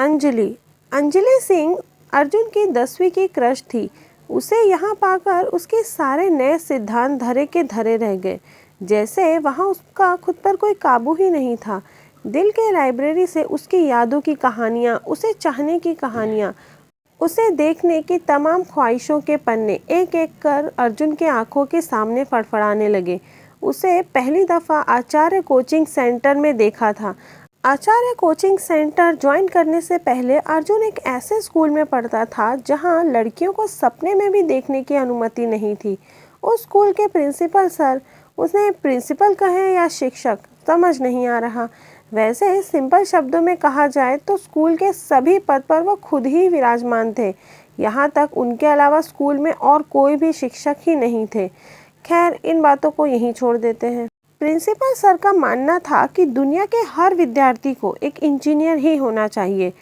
अंजलि अंजलि सिंह अर्जुन की 10वीं की क्रश थी। उसे यहाँ पाकर उसके सारे नए सिद्धांत धरे के धरे रह गए, जैसे वहाँ उसका खुद पर कोई काबू ही नहीं था। दिल के लाइब्रेरी से उसकी यादों की कहानियाँ, उसे चाहने की कहानियाँ, उसे देखने की तमाम ख्वाहिशों के पन्ने एक एक कर अर्जुन के आंखों के सामने फड़फड़ाने लगे। उसे पहली दफ़ा आचार्य कोचिंग सेंटर में देखा था। आचार्य कोचिंग सेंटर ज्वाइन करने से पहले अर्जुन एक ऐसे स्कूल में पढ़ता था जहां लड़कियों को सपने में भी देखने की अनुमति नहीं थी। उस स्कूल के प्रिंसिपल सर, उन्हें प्रिंसिपल कहें या शिक्षक, समझ नहीं आ रहा। वैसे सिंपल शब्दों में कहा जाए तो स्कूल के सभी पद पर वो खुद ही विराजमान थे। यहाँ तक उनके अलावा स्कूल में और कोई भी शिक्षक ही नहीं थे। खैर, इन बातों को यहीं छोड़ देते हैं। प्रिंसिपल सर का मानना था कि दुनिया के हर विद्यार्थी को एक इंजीनियर ही होना चाहिए।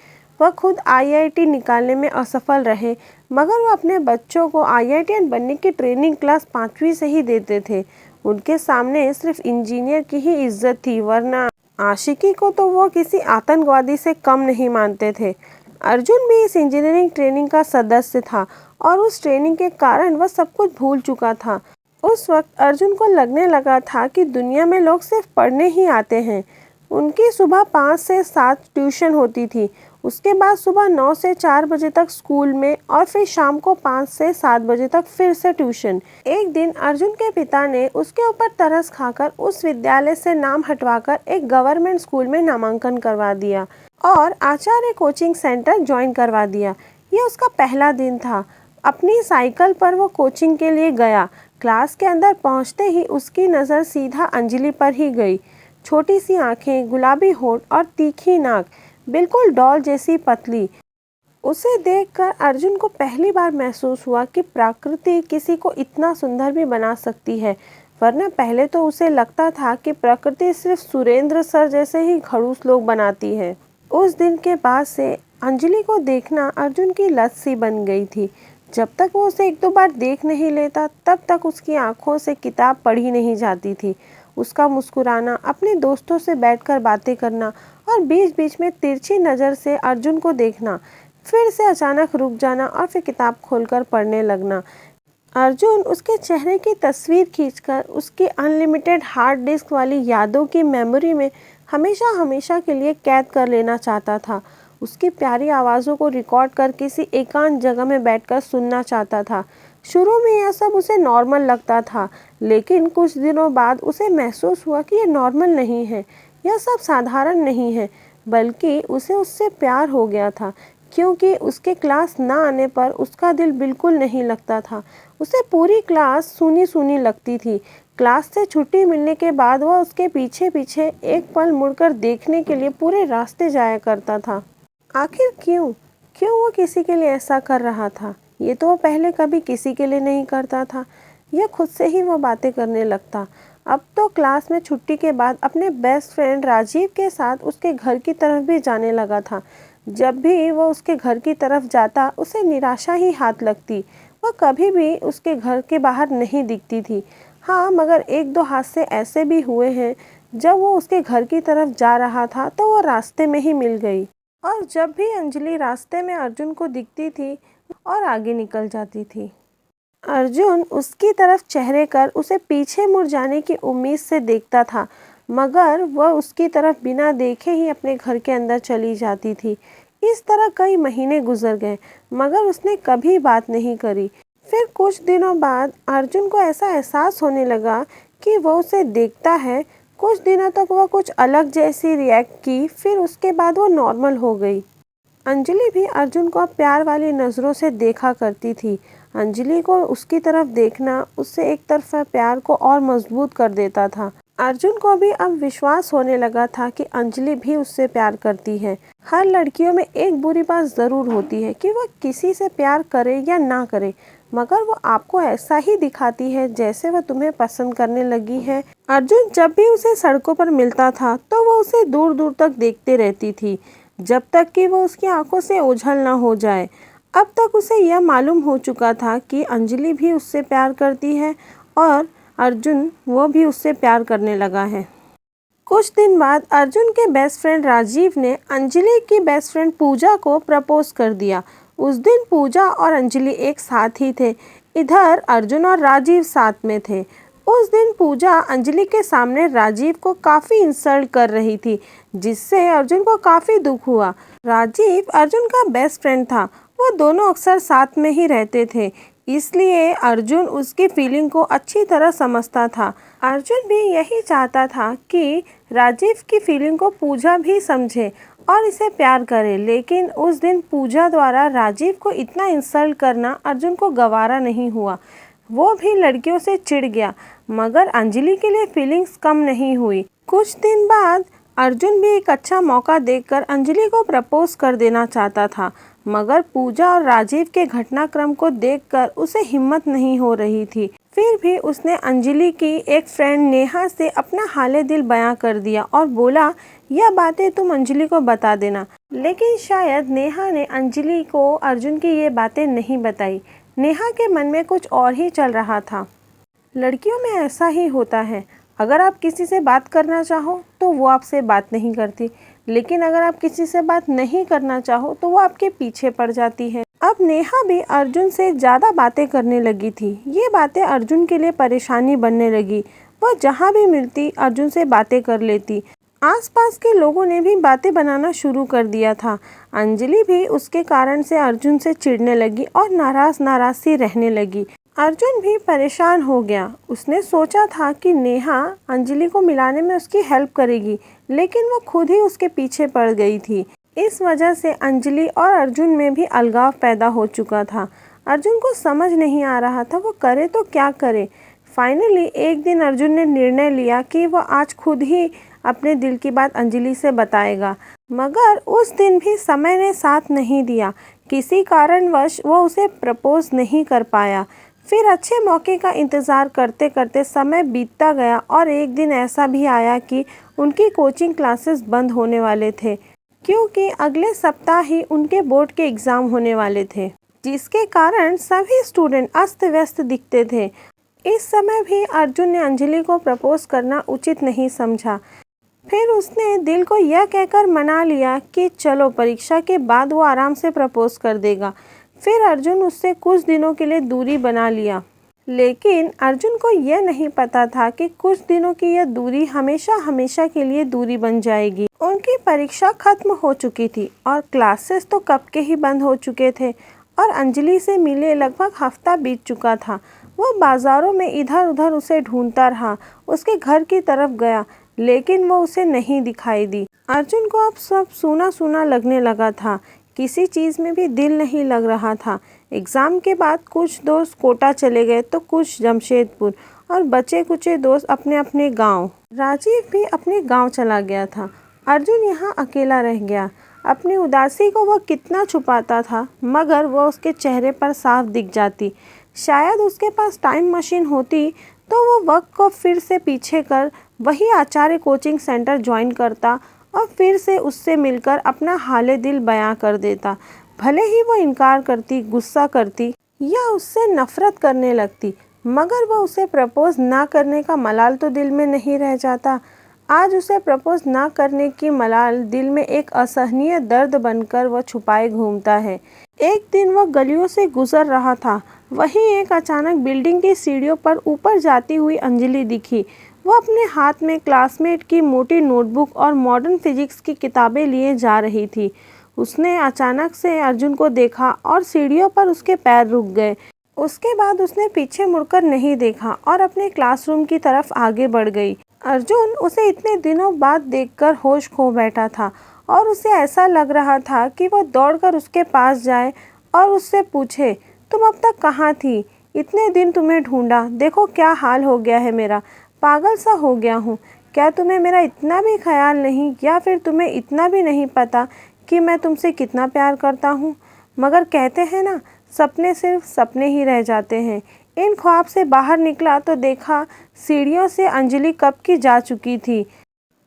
वह खुद आईआईटी निकालने में असफल रहे, मगर वो अपने बच्चों को आईआईटीएन बनने की ट्रेनिंग क्लास 5वीं से ही देते थे। उनके सामने सिर्फ इंजीनियर की ही इज्जत थी, वरना आशिकी को तो वो किसी आतंकवादी से कम नहीं मानते थे। अर्जुन भी इस इंजीनियरिंग ट्रेनिंग का सदस्य था और उस ट्रेनिंग के कारण वह सब कुछ भूल चुका था। उस वक्त अर्जुन को लगने लगा था कि दुनिया में लोग सिर्फ पढ़ने ही आते हैं। उनकी सुबह 5 से 7 ट्यूशन होती थी, उसके बाद सुबह 9 से 4 बजे तक स्कूल में और फिर शाम को 5 से 7 बजे तक फिर से ट्यूशन। एक दिन अर्जुन के पिता ने उसके ऊपर तरस खाकर उस विद्यालय से नाम हटवाकर एक गवर्नमेंट स्कूल में नामांकन करवा दिया और आचार्य कोचिंग सेंटर ज्वाइन करवा दिया। यह उसका पहला दिन था। अपनी साइकिल पर वो कोचिंग के लिए गया। क्लास के अंदर पहुंचते ही उसकी नज़र सीधा अंजलि पर ही गई। छोटी सी आंखें, गुलाबी होंठ और तीखी नाक, बिल्कुल डॉल जैसी पतली। उसे देखकर अर्जुन को पहली बार महसूस हुआ कि प्रकृति किसी को इतना सुंदर भी बना सकती है, वरना पहले तो उसे लगता था कि प्रकृति सिर्फ सुरेंद्र सर जैसे ही खड़ूस लोग बनाती है। उस दिन के बाद से अंजलि को देखना अर्जुन की लत सी बन गई थी। जब तक वो उसे एक दो बार देख नहीं लेता, तब तक उसकी आंखों से किताब पढ़ी नहीं जाती थी। उसका मुस्कुराना, अपने दोस्तों से बैठकर बातें करना और बीच बीच में तिरछी नज़र से अर्जुन को देखना, फिर से अचानक रुक जाना और फिर किताब खोलकर पढ़ने लगना। अर्जुन उसके चेहरे की तस्वीर खींचकर उसकी अनलिमिटेड हार्ड डिस्क वाली यादों की मेमोरी में हमेशा हमेशा के लिए कैद कर लेना चाहता था। उसकी प्यारी आवाज़ों को रिकॉर्ड कर किसी एकांत जगह में बैठकर सुनना चाहता था। शुरू में यह सब उसे नॉर्मल लगता था, लेकिन कुछ दिनों बाद उसे महसूस हुआ कि यह नॉर्मल नहीं है, यह सब साधारण नहीं है, बल्कि उसे उससे प्यार हो गया था। क्योंकि उसके क्लास ना आने पर उसका दिल बिल्कुल नहीं लगता था। उसे पूरी क्लास सूनी सूनी लगती थी। क्लास से छुट्टी मिलने के बाद वह उसके पीछे पीछे एक पल मुड़कर देखने के लिए पूरे रास्ते जाया करता था। आखिर क्यों क्यों वो किसी के लिए ऐसा कर रहा था? ये तो वो पहले कभी किसी के लिए नहीं करता था। यह खुद से ही वो बातें करने लगता। अब तो क्लास में छुट्टी के बाद अपने बेस्ट फ्रेंड राजीव के साथ उसके घर की तरफ भी जाने लगा था। जब भी वो उसके घर की तरफ जाता, उसे निराशा ही हाथ लगती। वह कभी भी उसके घर के बाहर नहीं दिखती थी। हाँ, मगर एक दो हादसे ऐसे भी हुए हैं। जब वो उसके घर की तरफ जा रहा था तो वो रास्ते में ही मिल गई, और जब भी अंजलि रास्ते में अर्जुन को दिखती थी और आगे निकल जाती थी। अर्जुन उसकी तरफ चेहरे कर उसे पीछे मुड़ जाने की उम्मीद से देखता था, मगर वह उसकी तरफ बिना देखे ही अपने घर के अंदर चली जाती थी। इस तरह कई महीने गुजर गए, मगर उसने कभी बात नहीं करी। फिर कुछ दिनों बाद अर्जुन को ऐसा एहसास होने लगा कि वह उसे देखता है। कुछ दिनों तक वह कुछ अलग जैसी रिएक्ट की, फिर उसके बाद वो नॉर्मल हो गई। अंजलि भी अर्जुन को अब प्यार वाली नज़रों से देखा करती थी। अंजलि को उसकी तरफ देखना उससे एक तरफा प्यार को और मजबूत कर देता था। अर्जुन को भी अब विश्वास होने लगा था कि अंजलि भी उससे प्यार करती है। हर लड़कियों में एक बुरी बात ज़रूर होती है कि वह किसी से प्यार करे या ना करे, मगर वो आपको ऐसा ही दिखाती है जैसे वह तुम्हें पसंद करने लगी है। अर्जुन जब भी उसे सड़कों पर मिलता था तो वह उसे दूर दूर तक देखते रहती थी, जब तक कि वो उसकी आंखों से ओझल ना हो जाए। अब तक उसे यह मालूम हो चुका था कि अंजलि भी उससे प्यार करती है और अर्जुन वो भी उससे प्यार करने लगा है। कुछ दिन बाद अर्जुन के बेस्ट फ्रेंड राजीव ने अंजलि की बेस्ट फ्रेंड पूजा को प्रपोज कर दिया। उस दिन पूजा और अंजलि एक साथ ही थे। इधर अर्जुन और राजीव साथ में थे। उस दिन पूजा अंजलि के सामने राजीव को काफ़ी इंसल्ट कर रही थी, जिससे अर्जुन को काफ़ी दुख हुआ। राजीव अर्जुन का बेस्ट फ्रेंड था। वो दोनों अक्सर साथ में ही रहते थे, इसलिए अर्जुन उसकी फीलिंग को अच्छी तरह समझता था। अर्जुन भी यही चाहता था कि राजीव की फीलिंग को पूजा भी समझे और इसे प्यार करे, लेकिन उस दिन पूजा द्वारा राजीव को इतना इंसल्ट करना अर्जुन को गवारा नहीं हुआ। वो भी लड़कियों से चिढ़ गया, मगर अंजलि के लिए फीलिंग्स कम नहीं हुई। कुछ दिन बाद अर्जुन भी एक अच्छा मौका देखकर अंजलि को प्रपोज कर देना चाहता था, मगर पूजा और राजीव के घटनाक्रम को देखकर उसे हिम्मत नहीं हो रही थी। फिर भी उसने अंजलि की एक फ्रेंड नेहा से अपना हाले दिल बयां कर दिया और बोला, यह बातें तुम अंजलि को बता देना। लेकिन शायद नेहा ने अंजलि को अर्जुन की ये बातें नहीं बताई। नेहा के मन में कुछ और ही चल रहा था। लड़कियों में ऐसा ही होता है, अगर आप किसी से बात करना चाहो तो वो आपसे बात नहीं करती, लेकिन अगर आप किसी से बात नहीं करना चाहो तो वो आपके पीछे पड़ जाती है। अब नेहा भी अर्जुन से ज़्यादा बातें करने लगी थी। ये बातें अर्जुन के लिए परेशानी बनने लगी। वह जहाँ भी मिलती अर्जुन से बातें कर लेती। आसपास के लोगों ने भी बातें बनाना शुरू कर दिया था। अंजलि भी उसके कारण से अर्जुन से चिढ़ने लगी और नाराज सी रहने लगी। अर्जुन भी परेशान हो गया। उसने सोचा था कि नेहा अंजलि को मिलाने में उसकी हेल्प करेगी, लेकिन वो खुद ही उसके पीछे पड़ गई थी। इस वजह से अंजलि और अर्जुन में भी अलगाव पैदा हो चुका था। अर्जुन को समझ नहीं आ रहा था वो करे तो क्या करे। फाइनली एक दिन अर्जुन ने निर्णय लिया कि वह आज खुद ही अपने दिल की बात अंजलि से बताएगा, मगर उस दिन भी समय ने साथ नहीं दिया। किसी कारणवश वो उसे प्रपोज नहीं कर पाया। फिर अच्छे मौके का इंतज़ार करते करते समय बीतता गया और एक दिन ऐसा भी आया कि उनकी कोचिंग क्लासेस बंद होने वाले थे, क्योंकि अगले सप्ताह ही उनके बोर्ड के एग्ज़ाम होने वाले थे, जिसके कारण सभी स्टूडेंट अस्त व्यस्त दिखते थे। इस समय भी अर्जुन ने अंजलि को प्रपोज करना उचित नहीं समझा। फिर उसने दिल को यह कहकर मना लिया कि चलो परीक्षा के बाद वो आराम से प्रपोज कर देगा। फिर अर्जुन उससे कुछ दिनों के लिए दूरी बना लिया, लेकिन अर्जुन को यह नहीं पता था कि कुछ दिनों की यह दूरी हमेशा हमेशा के लिए दूरी बन जाएगी। उनकी परीक्षा खत्म हो चुकी थी और क्लासेस तो कब के ही बंद हो चुके थे और अंजलि से मिले लगभग हफ्ता बीत चुका था। वो बाज़ारों में इधर उधर उसे ढूंढता रहा, उसके घर की तरफ गया, लेकिन वो उसे नहीं दिखाई दी। अर्जुन को अब सब सूना सूना लगने लगा था। किसी चीज़ में भी दिल नहीं लग रहा था। एग्ज़ाम के बाद कुछ दोस्त कोटा चले गए तो कुछ जमशेदपुर और बचे कुचे दोस्त अपने अपने गांव। राजीव भी अपने गांव चला गया था। अर्जुन यहाँ अकेला रह गया। अपनी उदासी को वह कितना छुपाता था, मगर वह उसके चेहरे पर साफ दिख जाती। शायद उसके पास टाइम मशीन होती तो वो वक्त को फिर से पीछे कर वही आचार्य कोचिंग सेंटर ज्वाइन करता और फिर से उससे मिलकर अपना हाले दिल बयां कर देता। भले ही वो इनकार करती, गुस्सा करती या उससे नफरत करने लगती, मगर वह उसे प्रपोज ना करने का मलाल तो दिल में नहीं रह जाता। आज उसे प्रपोज ना करने की मलाल दिल में एक असहनीय दर्द बनकर वह छुपाए घूमता है। एक दिन वह गलियों से गुजर रहा था, वहीं एक अचानक बिल्डिंग की सीढ़ियों पर ऊपर जाती हुई अंजलि दिखी। वो अपने हाथ में क्लासमेट की मोटी नोटबुक और मॉडर्न फिजिक्स की किताबें लिए जा रही थी। उसने अचानक से अर्जुन को देखा और सीढ़ियों पर उसके पैर रुक गए। उसके बाद उसने पीछे मुड़कर नहीं देखा और अपने क्लासरूम की तरफ आगे बढ़ गई। अर्जुन उसे इतने दिनों बाद देखकर होश खो बैठा था और उसे ऐसा लग रहा था कि वह दौड़कर उसके पास जाए और उससे पूछे, तुम अब तक कहाँ थी? इतने दिन तुम्हें ढूंढा, देखो क्या हाल हो गया है मेरा, पागल सा हो गया हूँ। क्या तुम्हें मेरा इतना भी ख्याल नहीं, या फिर तुम्हें इतना भी नहीं पता कि मैं तुमसे कितना प्यार करता हूँ? मगर कहते हैं ना, सपने सिर्फ सपने ही रह जाते हैं। इन ख्वाब से बाहर निकला तो देखा सीढ़ियों से अंजलि कब की जा चुकी थी।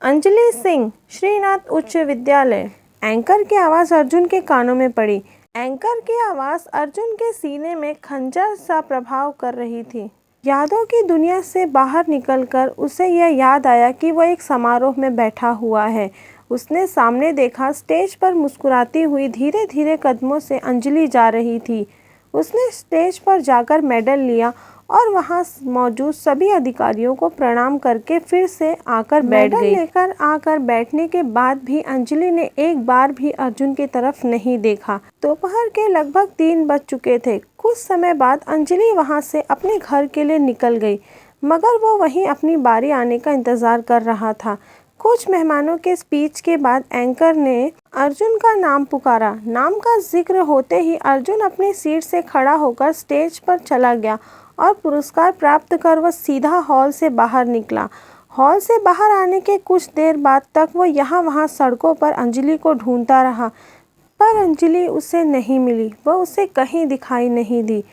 अंजलि सिंह, श्रीनाथ उच्च विद्यालय। एंकर की आवाज़ अर्जुन के कानों में पड़ी। एंकर की आवाज़ अर्जुन के सीने में खंजर सा प्रभाव कर रही थी। यादों की दुनिया से बाहर निकलकर उसे यह याद आया कि वह एक समारोह में बैठा हुआ है। उसने सामने देखा, स्टेज पर मुस्कुराती हुई धीरे धीरे कदमों से अंजलि जा रही थी। उसने स्टेज पर जाकर मेडल लिया और वहां मौजूद सभी अधिकारियों को प्रणाम करके फिर से आकर बैठ गई। मेडल लेकर आकर बैठने के बाद भी अंजलि ने एक बार भी अर्जुन की तरफ नहीं देखा। दोपहर के लगभग 3 बज चुके थे। कुछ समय बाद अंजलि वहां से अपने घर के लिए निकल गई, मगर वो वहीं अपनी बारी आने का इंतजार कर रहा था। कुछ मेहमानों के स्पीच के बाद एंकर ने अर्जुन का नाम पुकारा। नाम का जिक्र होते ही अर्जुन अपनी सीट से खड़ा होकर स्टेज पर चला गया और पुरस्कार प्राप्त कर वह सीधा हॉल से बाहर निकला। हॉल से बाहर आने के कुछ देर बाद तक वो यहाँ वहाँ सड़कों पर अंजलि को ढूंढता रहा, पर अंजलि उसे नहीं मिली। वह उसे कहीं दिखाई नहीं दी।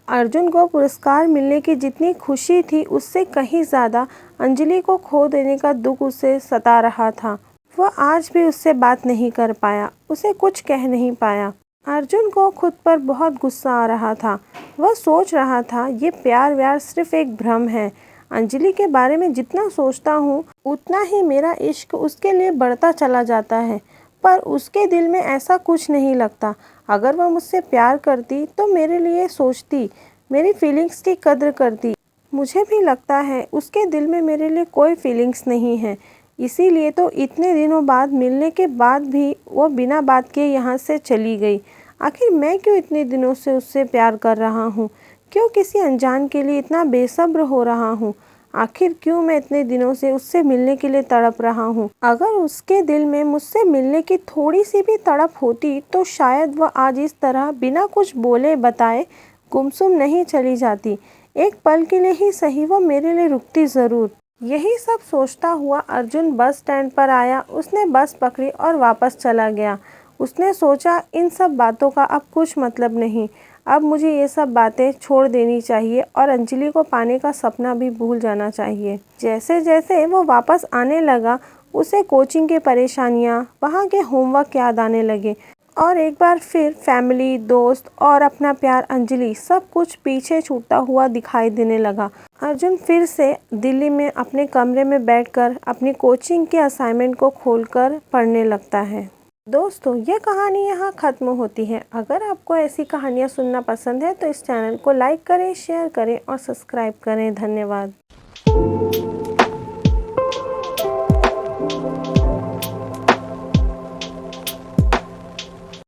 अर्जुन को पुरस्कार मिलने की जितनी खुशी थी, उससे कहीं ज़्यादा अंजलि को खो देने का दुख उसे सता रहा था। वह आज भी उससे बात नहीं कर पाया, उसे कुछ कह नहीं पाया। अर्जुन को खुद पर बहुत गुस्सा आ रहा था। वह सोच रहा था, ये प्यार व्यार सिर्फ एक भ्रम है। अंजलि के बारे में जितना सोचता हूँ उतना ही मेरा इश्क उसके लिए बढ़ता चला जाता है, पर उसके दिल में ऐसा कुछ नहीं लगता। अगर वह मुझसे प्यार करती तो मेरे लिए सोचती, मेरी फीलिंग्स की कद्र करती। मुझे भी लगता है उसके दिल में मेरे लिए कोई फीलिंग्स नहीं है, इसीलिए तो इतने दिनों बाद मिलने के बाद भी वो बिना बात किए यहाँ से चली गई। आखिर मैं क्यों इतने दिनों से उससे प्यार कर रहा हूँ? क्यों किसी अनजान के लिए इतना बेसब्र हो रहा हूँ? आखिर क्यों मैं इतने दिनों से उससे मिलने के लिए तड़प रहा हूँ? अगर उसके दिल में मुझसे मिलने की थोड़ी सी भी तड़प होती तो शायद वह आज इस तरह बिना कुछ बोले बताए गुमसुम नहीं चली जाती। एक पल के लिए ही सही वो मेरे लिए रुकती ज़रूर। यही सब सोचता हुआ अर्जुन बस स्टैंड पर आया। उसने बस पकड़ी और वापस चला गया। उसने सोचा, इन सब बातों का अब कुछ मतलब नहीं। अब मुझे ये सब बातें छोड़ देनी चाहिए और अंजलि को पाने का सपना भी भूल जाना चाहिए। जैसे जैसे वो वापस आने लगा, उसे कोचिंग की परेशानियाँ, वहाँ के होमवर्क याद आने लगे और एक बार फिर फैमिली, दोस्त और अपना प्यार अंजलि, सब कुछ पीछे छूटता हुआ दिखाई देने लगा। अर्जुन फिर से दिल्ली में अपने कमरे में बैठकर अपनी कोचिंग के असाइनमेंट को खोलकर पढ़ने लगता है। दोस्तों, ये कहानी यहाँ ख़त्म होती है। अगर आपको ऐसी कहानियाँ सुनना पसंद है तो इस चैनल को लाइक करें, शेयर करें और सब्सक्राइब करें। धन्यवाद।